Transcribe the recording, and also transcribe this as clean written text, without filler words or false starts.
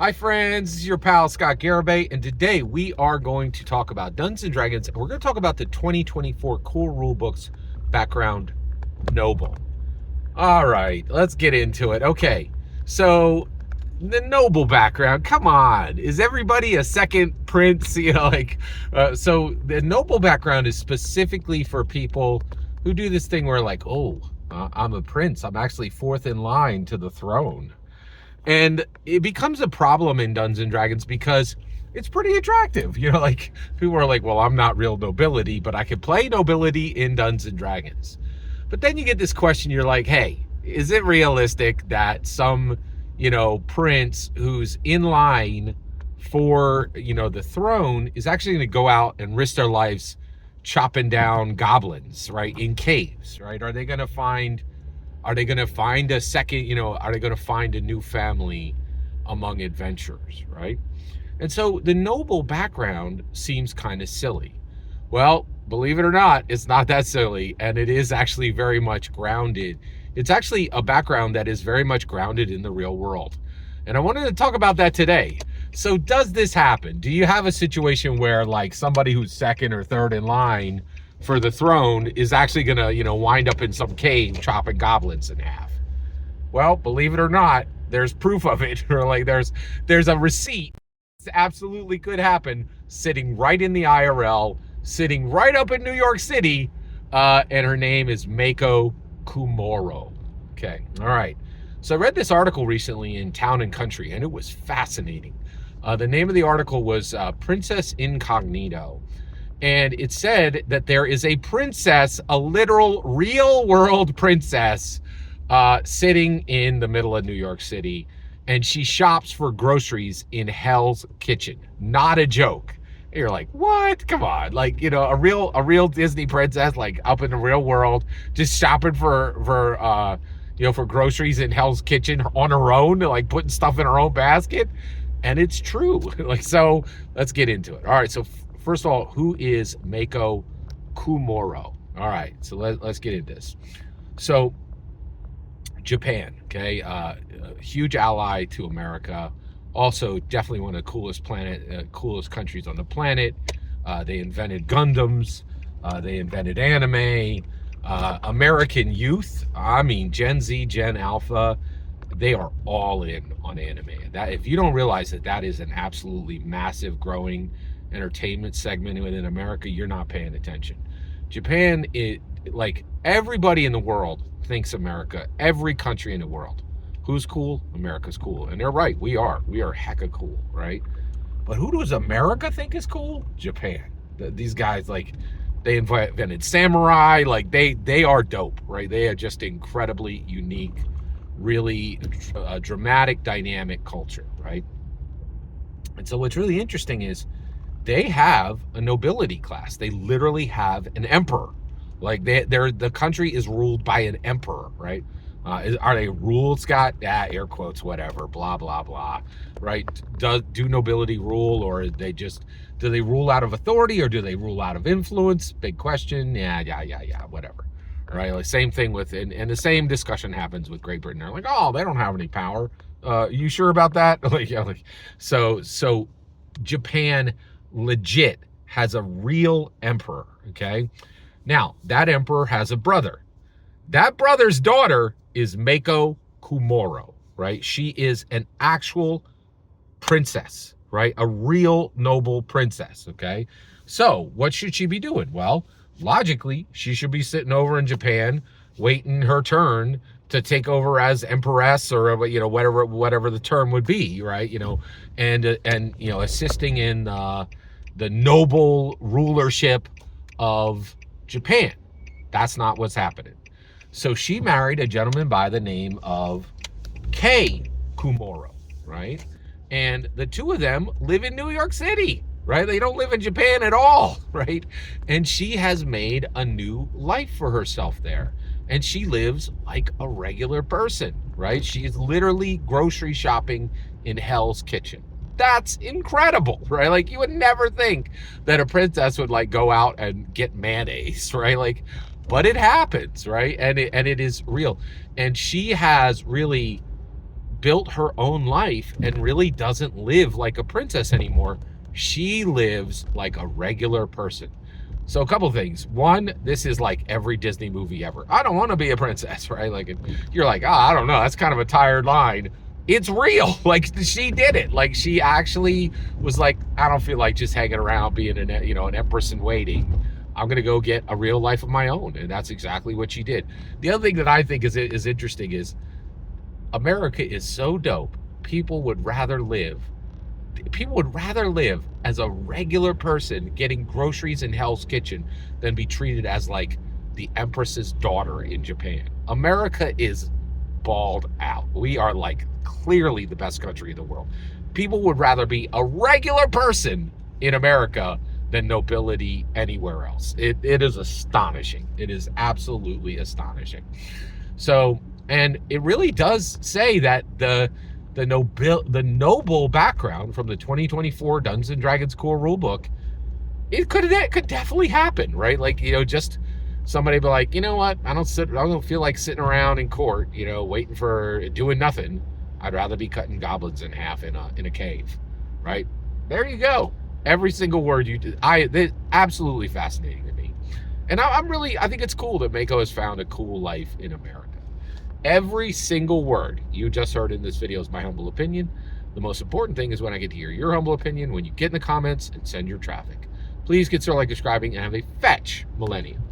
Hi friends, this is your pal Scott Garibay, and today we are going to talk about Dungeons & Dragons, and we're going to talk about the 2024 Cool Rulebooks background Noble. All right, let's get into it. Okay, so the Noble background, come on. Is everybody a second prince? So the Noble background is specifically for people who do this thing where I'm a prince. I'm actually fourth in line to the throne. And it becomes a problem in Dungeons and Dragons because it's pretty attractive. People are like, well, I'm not real nobility, but I can play nobility in Dungeons and Dragons. But then you get this question, you're like, hey, is it realistic that some, prince who's in line for, the throne is actually going to go out and risk their lives chopping down goblins, right, in caves, right? Are they going to find a second, are they going to find a new family among adventurers, right? And so the noble background seems kind of silly. Well, believe it or not, it's not that silly, and it is actually very much grounded. It's actually a background that is very much grounded in the real world. And I wanted to talk about that today. So does this happen? Do you have a situation where somebody who's second or third in line for the throne is actually gonna, wind up in some cave chopping goblins in half? Well, believe it or not, there's proof of it. Or there's a receipt. This absolutely could happen, sitting right in the IRL, sitting right up in New York City, and her name is Mako Kumoro. Okay, all right. So I read this article recently in Town and Country, and it was fascinating. The name of the article was Princess Incognito. And it said that there is a princess, a literal real world princess, sitting in the middle of New York City. And she shops for groceries in Hell's Kitchen. Not a joke. And you're like, what? Come on. A real Disney princess, up in the real world, just shopping for groceries in Hell's Kitchen on her own, putting stuff in her own basket. And it's true. So let's get into it. All right. So first of all, who is Mako Kumoro? All right, so let's get into this. So Japan, okay, a huge ally to America. Also, definitely one of the coolest countries on the planet. They invented Gundams. They invented anime. American youth, I mean Gen Z, Gen Alpha, they are all in on anime. That, if you don't realize that is an absolutely massive growing entertainment segment within America, you're not paying attention. Japan, everybody in the world thinks America, every country in the world. Who's cool? America's cool. And they're right, we are hecka cool, right? But who does America think is cool? Japan. These guys, they invented samurai, they are dope, right? They are just incredibly unique, really dramatic, dynamic culture, right? And so what's really interesting is they have a nobility class. They literally have an emperor. The country is ruled by an emperor, right? Are they ruled, Scott? Yeah, air quotes, whatever, blah, blah, blah, right? Do nobility rule, or do they rule out of authority, or do they rule out of influence? Big question. Yeah, whatever. Right? Same thing with, and the same discussion happens with Great Britain. They're like, oh, they don't have any power. You sure about that? So Japan legit has a real emperor, okay? Now, that emperor has a brother. That brother's daughter is Mako Kumoro, right? She is an actual princess, right? A real noble princess, okay? So what should she be doing? Well, logically, she should be sitting over in Japan, waiting her turn to take over as empress, or whatever the term would be, right? And assisting in the noble rulership of Japan. That's not what's happening. So she married a gentleman by the name of Kei Kumoro, right? And the two of them live in New York City, right? They don't live in Japan at all, right? And she has made a new life for herself there. And she lives like a regular person, right? She is literally grocery shopping in Hell's Kitchen. That's incredible, right? You would never think that a princess would go out and get mayonnaise, right? But it happens, right? And it is real. And she has really built her own life and really doesn't live like a princess anymore. She lives like a regular person. So a couple things. One, this is like every Disney movie ever. I don't want to be a princess, right? Like, you're like, oh, I don't know. That's kind of a tired line. It's real. Like, she did it. Like, she actually was like, I don't feel like just hanging around being an empress in waiting. I'm going to go get a real life of my own. And that's exactly what she did. The other thing that I think is interesting is America is so dope. People would rather live as a regular person getting groceries in Hell's Kitchen than be treated as like the Empress's daughter in Japan. America is balled out. We are like clearly the best country in the world. People would rather be a regular person in America than nobility anywhere else. It is astonishing. It is absolutely astonishing. So, and it really does say that the noble background from the 2024 Dungeons and Dragons core rulebook, it could definitely happen, right? Like, just somebody be like, you know what? I don't feel like sitting around in court, waiting for doing nothing. I'd rather be cutting goblins in half in a cave, right? There you go. Every single word you did, it's absolutely fascinating to me. And I think it's cool that Mako has found a cool life in America. Every single word you just heard in this video is my humble opinion. The most important thing is when I get to hear your humble opinion, when you get in the comments and send your traffic. Please consider subscribing and have a fetch millennium.